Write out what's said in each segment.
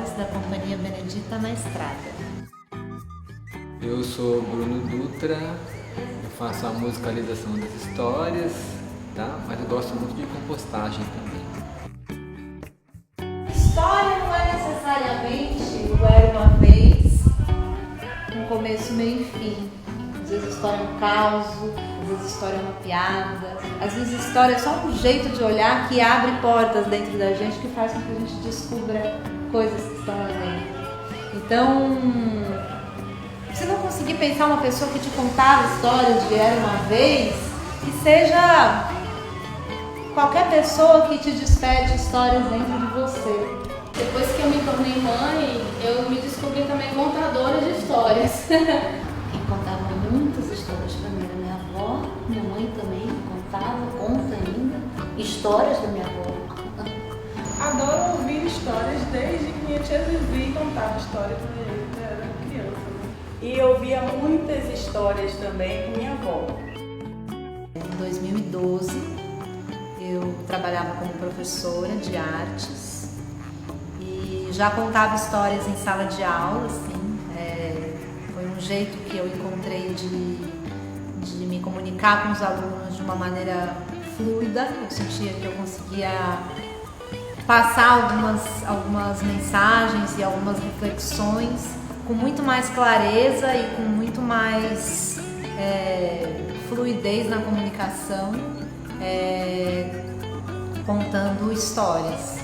Histórias, da Companhia Benedita na Estrada. Eu sou Bruno Dutra, eu faço a musicalização das histórias, tá? Mas eu gosto muito de compostagem também. História não é necessariamente o era uma vez, um começo, meio e fim. Às vezes a história é um caos, às vezes a história é uma piada, às vezes a história é só um jeito de olhar que abre portas dentro da gente, que faz com que a gente descubra coisas que estão lá dentro. Então, se não conseguir pensar uma pessoa que te contava histórias de era uma vez, que seja qualquer pessoa que te desperte histórias dentro de você. Depois que eu me tornei mãe, eu me descobri também contadora de histórias. Quem contava muitas histórias para mim era minha avó, minha mãe também contava, conta ainda, histórias da minha avó. Adoro ouvir histórias desde que minha tia Vivi contava histórias pra gente, eu era criança. E eu ouvia muitas histórias também com minha avó. Em 2012, eu trabalhava como professora de artes e já contava histórias em sala de aula, assim. Foi um jeito que eu encontrei de me comunicar com os alunos de uma maneira fluida. Eu sentia que eu conseguia passar algumas mensagens e algumas reflexões com muito mais clareza e com muito mais fluidez na comunicação, contando histórias.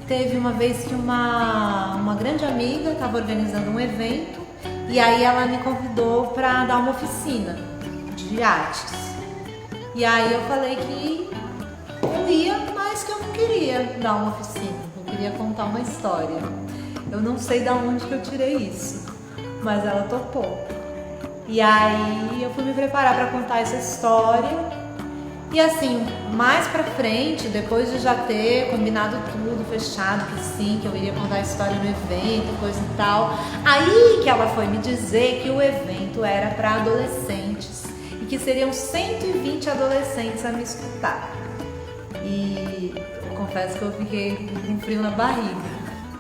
Teve uma vez que uma grande amiga estava organizando um evento e aí ela me convidou para dar uma oficina de artes. E aí eu falei que eu ia, mas que eu não queria dar uma oficina, eu queria contar uma história. Eu não sei de onde que eu tirei isso, mas ela topou. E aí eu fui me preparar para contar essa história. E assim, mais pra frente, depois de já ter combinado tudo, fechado, que sim, que eu iria contar a história no evento, coisa e tal, aí que ela foi me dizer que o evento era para adolescentes e que seriam 120 adolescentes a me escutar. E eu confesso que eu fiquei com frio na barriga,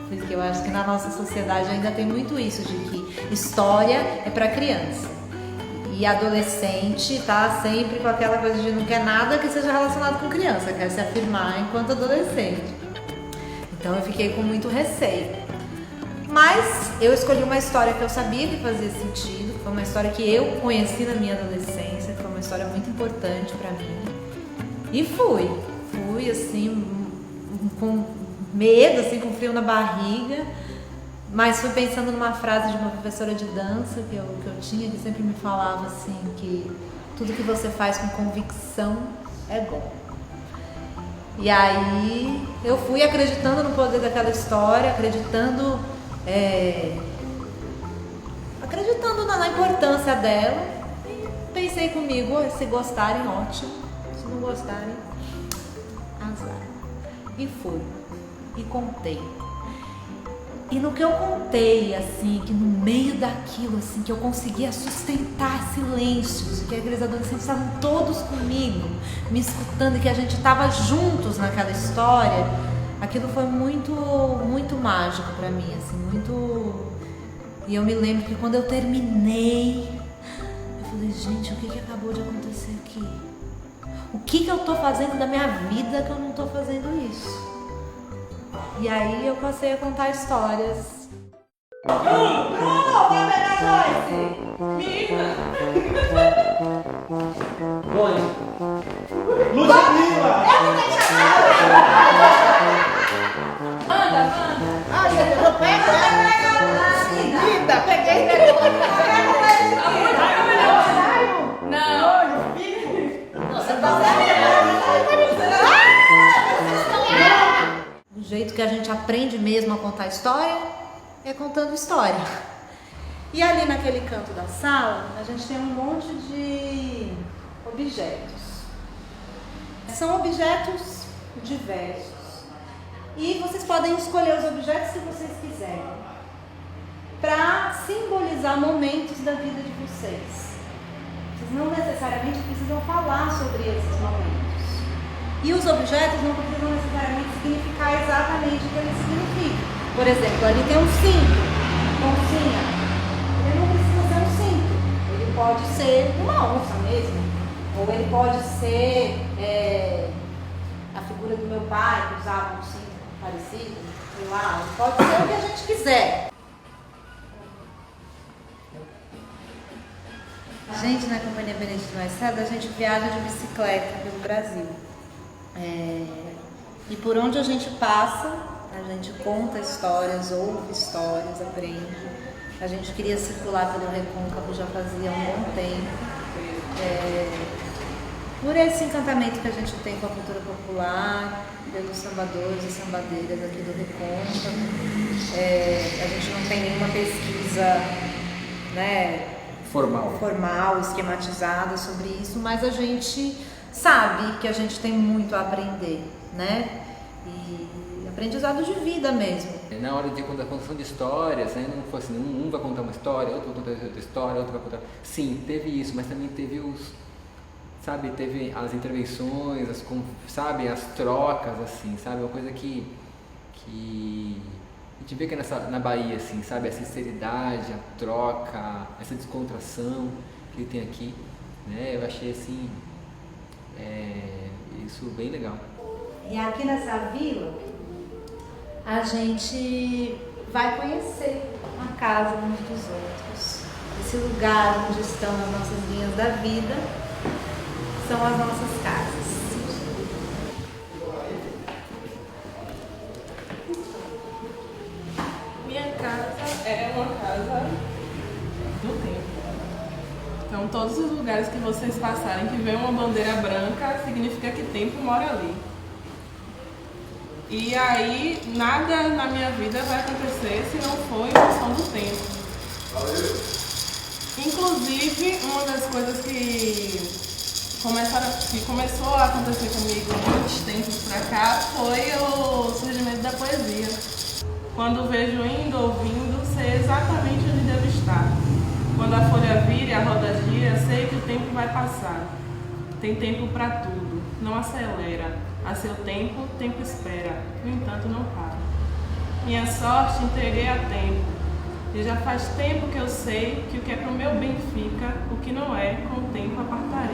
porque eu acho que na nossa sociedade ainda tem muito isso de que história é para criança. E adolescente tá sempre com aquela coisa de não quer nada que seja relacionado com criança, quer se afirmar enquanto adolescente. Então eu fiquei com muito receio. Mas eu escolhi uma história que eu sabia que fazia sentido, foi uma história que eu conheci na minha adolescência, foi uma história muito importante pra mim. E fui assim, com medo, assim, com frio na barriga. Mas fui pensando numa frase de uma professora de dança que eu tinha, que sempre me falava assim, que tudo que você faz com convicção é bom. E aí eu fui acreditando no poder daquela história, acreditando na importância dela. E pensei comigo, se gostarem, ótimo. Se não gostarem, azar. E fui. E contei. E no que eu contei, assim, que no meio daquilo, assim, que eu conseguia sustentar silêncios, que aqueles adolescentes estavam todos comigo, me escutando, e que a gente estava juntos naquela história, aquilo foi muito, muito mágico pra mim, assim, muito... E eu me lembro que quando eu terminei, eu falei, gente, o que acabou de acontecer aqui? O que eu tô fazendo da minha vida que eu não tô fazendo isso? E aí eu passei a contar histórias. Bruno, vai pegar Joyce! Menina! Bonde! Lúcia Lima! Eu não tenho chamado! Anda! Ah, eu pego! Linda, peguei! Não! Você tá O jeito que a gente aprende mesmo a contar história é contando história. E ali naquele canto da sala, a gente tem um monte de objetos. São objetos diversos. E vocês podem escolher os objetos que vocês quiserem, para simbolizar momentos da vida de vocês. Vocês não necessariamente precisam falar sobre esses momentos. E os objetos não precisam necessariamente significar exatamente o que eles significam. Por exemplo, ali tem um cinto, oncinha. Ele não precisa ser um cinto. Ele pode ser uma onça mesmo. Ou ele pode ser a figura do meu pai, que usava um cinto parecido. Sei lá, pode ser o que a gente quiser. A gente, na Companhia Benedito Maestrada, a gente viaja de bicicleta pelo Brasil. E por onde a gente passa, a gente conta histórias, ouve histórias, aprende. A gente queria circular pelo Recôncavo já fazia um bom tempo. Por esse encantamento que a gente tem com a cultura popular, pelos sambadores e sambadeiras aqui do Recôncavo. A gente não tem nenhuma pesquisa, né, formal, esquematizada sobre isso, mas a gente sabe que a gente tem muito a aprender, né? E aprendizado de vida mesmo. Na hora de contação de histórias, né, não foi assim, um vai contar uma história, outro vai contar outra história, outro vai contar... Sim, teve isso, mas também teve teve as intervenções, as trocas, assim, sabe? Uma coisa que a gente vê que é na Bahia, assim, sabe? A sinceridade, a troca, essa descontração que tem aqui, né? Eu achei, assim, isso bem legal. E aqui nessa vila, a gente vai conhecer a casa uns dos outros. Esse lugar onde estão as nossas linhas da vida são as nossas casas. Minha casa é uma casa do tempo. Então, todos os lugares que vocês passarem que vê uma bandeira branca, significa que tempo mora ali. E aí, nada na minha vida vai acontecer se não for em função do tempo. Inclusive, uma das coisas que começou a acontecer comigo muitos tempos pra cá foi o surgimento da poesia. Quando vejo indo, ouvindo, sei exatamente onde devo estar. Quando a folha vira e a roda gira, sei que o tempo vai passar. Tem tempo para tudo, não acelera. A seu tempo, o tempo espera, no entanto não para. Minha sorte entreguei a tempo. E já faz tempo que eu sei que o que é pro meu bem fica, o que não é, com o tempo apartarei.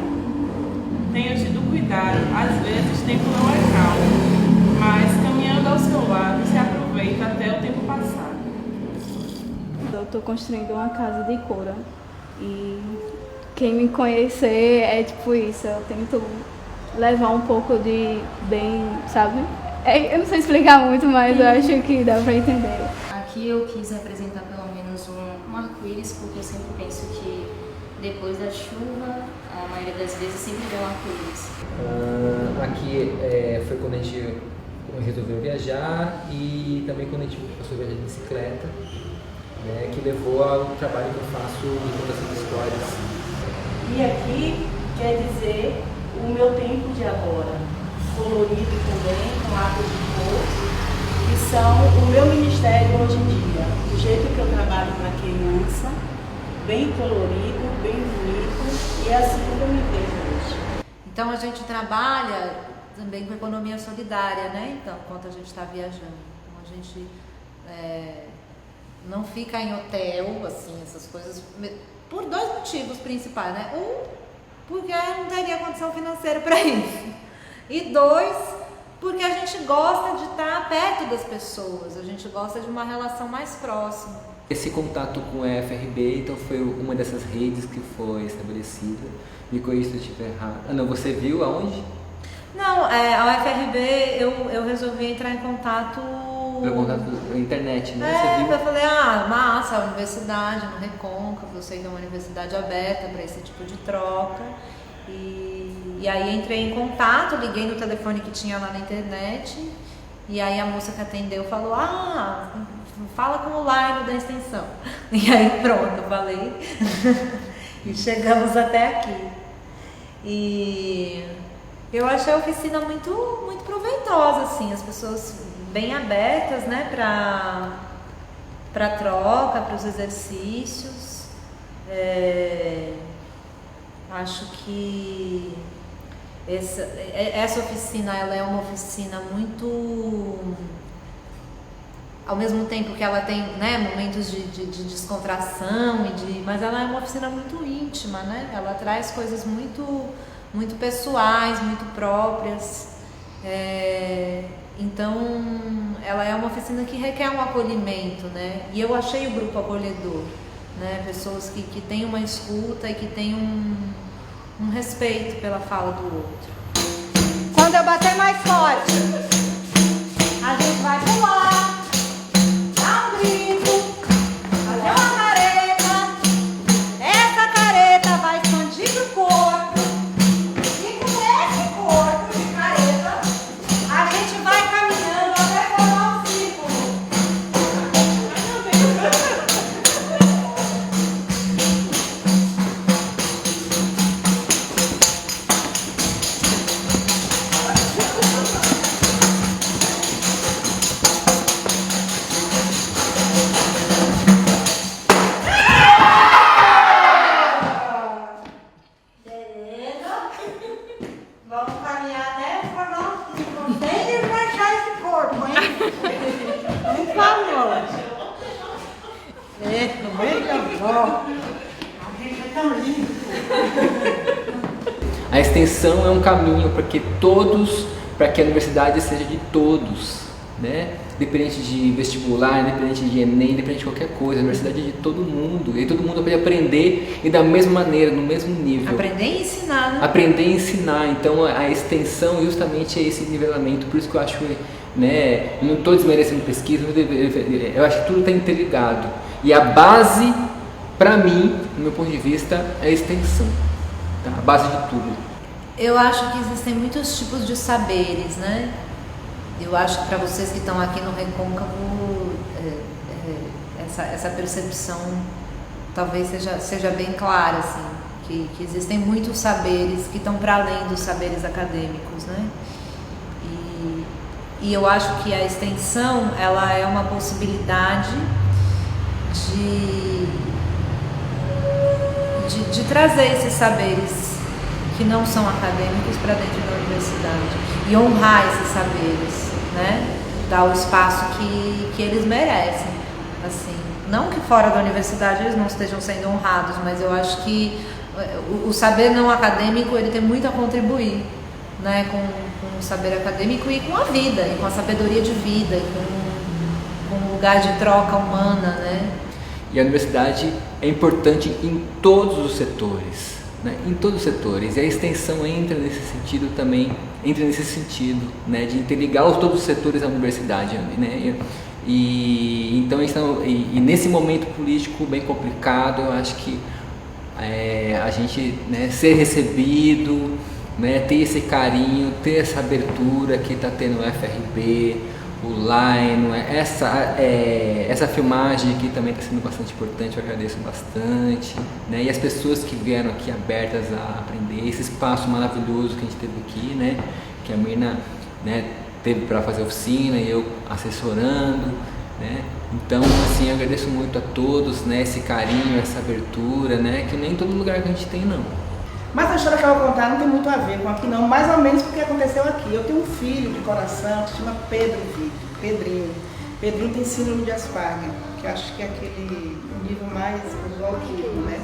Tenho tido cuidado, às vezes tempo não é calmo, mas caminhando ao seu lado se aproveita até o tempo passar. Eu estou construindo uma casa de cura e quem me conhecer é tipo isso, eu tento levar um pouco de bem, sabe? Eu não sei explicar muito, mas eu acho que dá para entender. Aqui eu quis representar pelo menos um arco-íris, porque eu sempre penso que depois da chuva, a maioria das vezes sempre vem um arco-íris. Aqui foi quando a gente resolveu viajar e também quando a gente passou a viajar de bicicleta, né, que levou ao trabalho que eu faço de contação de histórias. E aqui quer dizer o meu tempo de agora, colorido também, com lápis de cor, que são o meu ministério hoje em dia. O jeito que eu trabalho para criança, bem colorido, bem bonito, e é assim que eu me vejo hoje. Então a gente trabalha também com economia solidária, né? Então, enquanto a gente está viajando. Então a gente não fica em hotel, assim, essas coisas, por dois motivos principais, né? Um, porque não teria condição financeira para isso. E dois, porque a gente gosta de estar perto das pessoas, a gente gosta de uma relação mais próxima. Esse contato com a UFRB, então, foi uma dessas redes que foi estabelecida. Me corrija se eu estiver errado. Não, você viu aonde? Não, a UFRB eu resolvi entrar em contato... Pelo contato na internet, né? Você viu? Eu falei, massa, a universidade no Recôncavo, eu sei que é uma universidade aberta para esse tipo de troca. E aí entrei em contato, liguei no telefone que tinha lá na internet, e aí a moça que atendeu falou, fala com o Laino da extensão. E aí pronto, falei, e chegamos até aqui. E eu achei a oficina muito, muito proveitosa, assim, as pessoas bem abertas, né, para troca, para os exercícios. Acho que essa oficina, ela é uma oficina muito ao mesmo tempo que ela tem, né, momentos de descontração, mas ela é uma oficina muito íntima, né? Ela traz coisas muito pessoais, muito próprias. Então, ela é uma oficina que requer um acolhimento, né? E eu achei o grupo acolhedor, né? Pessoas que têm uma escuta e que têm um respeito pela fala do outro. Quando eu bater mais forte, a gente vai pular, dar um grito, fazer uma careta. Essa careta vai expandir pro corpo. E com esse corpo de careta, a gente vai caminhando até formar um círculo. Vamos caminhar até formar um círculo sem desmanchar esse corpo, hein? Por favor. Muito bom. A gente é tão lindo. A extensão é um caminho para que a universidade seja de todos, né? Independente de vestibular, independente de Enem, independente de qualquer coisa, a universidade é de todo mundo, e todo mundo pode aprender e da mesma maneira, no mesmo nível. Aprender e ensinar, né? Aprender e ensinar, então a extensão justamente é esse nivelamento, por isso que eu acho, né, não estou desmerecendo pesquisa, eu acho que tudo está interligado, e a base, para mim, do meu ponto de vista, é a extensão, tá? A base de tudo. Eu acho que existem muitos tipos de saberes, né? Eu acho que para vocês que estão aqui no Recôncavo, essa percepção talvez seja bem clara, assim, que existem muitos saberes que estão para além dos saberes acadêmicos, né? E eu acho que a extensão, ela é uma possibilidade de trazer esses saberes que não são acadêmicos para dentro da universidade e honrar esses saberes, né? Dar o espaço que eles merecem, assim, não que fora da universidade eles não estejam sendo honrados, mas eu acho que o saber não acadêmico, ele tem muito a contribuir, né, com o saber acadêmico e com a vida, e com a sabedoria de vida, e com um lugar de troca humana, né? E a universidade é importante em todos os setores, né? Em todos os setores, e a extensão entra nesse sentido também, né, de interligar todos os setores da universidade, né? Então, nesse momento político bem complicado, eu acho que a gente, né, ser recebido, né, ter esse carinho, ter essa abertura que está tendo o FRB, o Line, essa filmagem aqui também está sendo bastante importante, eu agradeço bastante, né, e as pessoas que vieram aqui abertas a aprender, esse espaço maravilhoso que a gente teve aqui, né, que a Mirna, né, teve para fazer oficina e eu assessorando, né, então assim, eu agradeço muito a todos, né, esse carinho, essa abertura, né, que nem em todo lugar que a gente tem não. Mas a história que eu vou contar não tem muito a ver com aqui não, mais ou menos porque aconteceu aqui. Eu tenho um filho de coração que se chama Pedrinho. Pedrinho tem síndrome de Asperger, que eu acho que é aquele nível mais autismo, né?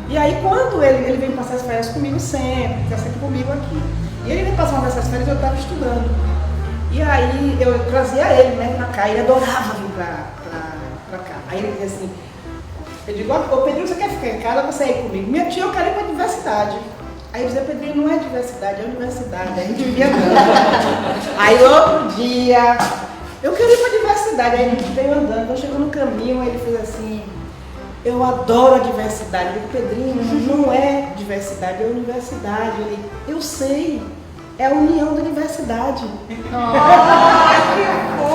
E aí quando ele vem passar as férias comigo sempre, fica sempre comigo aqui. E ele vem passar uma dessas férias, eu estava estudando. E aí eu trazia ele, né, pra cá, e ele adorava vir pra cá. Aí ele dizia assim, eu digo, ô Pedrinho, você quer ficar em casa, você ir comigo? Minha tia, eu quero ir pra diversidade. Aí eu dizia, Pedrinho, não é diversidade, é universidade. Aí a gente vivia andando. Aí outro dia, eu queria ir pra diversidade. Aí a gente veio andando, então chegou no caminho, aí ele fez assim, eu adoro a diversidade. Eu digo, Pedrinho, não é diversidade, é universidade. Eu sei, é a união da diversidade. Oh, que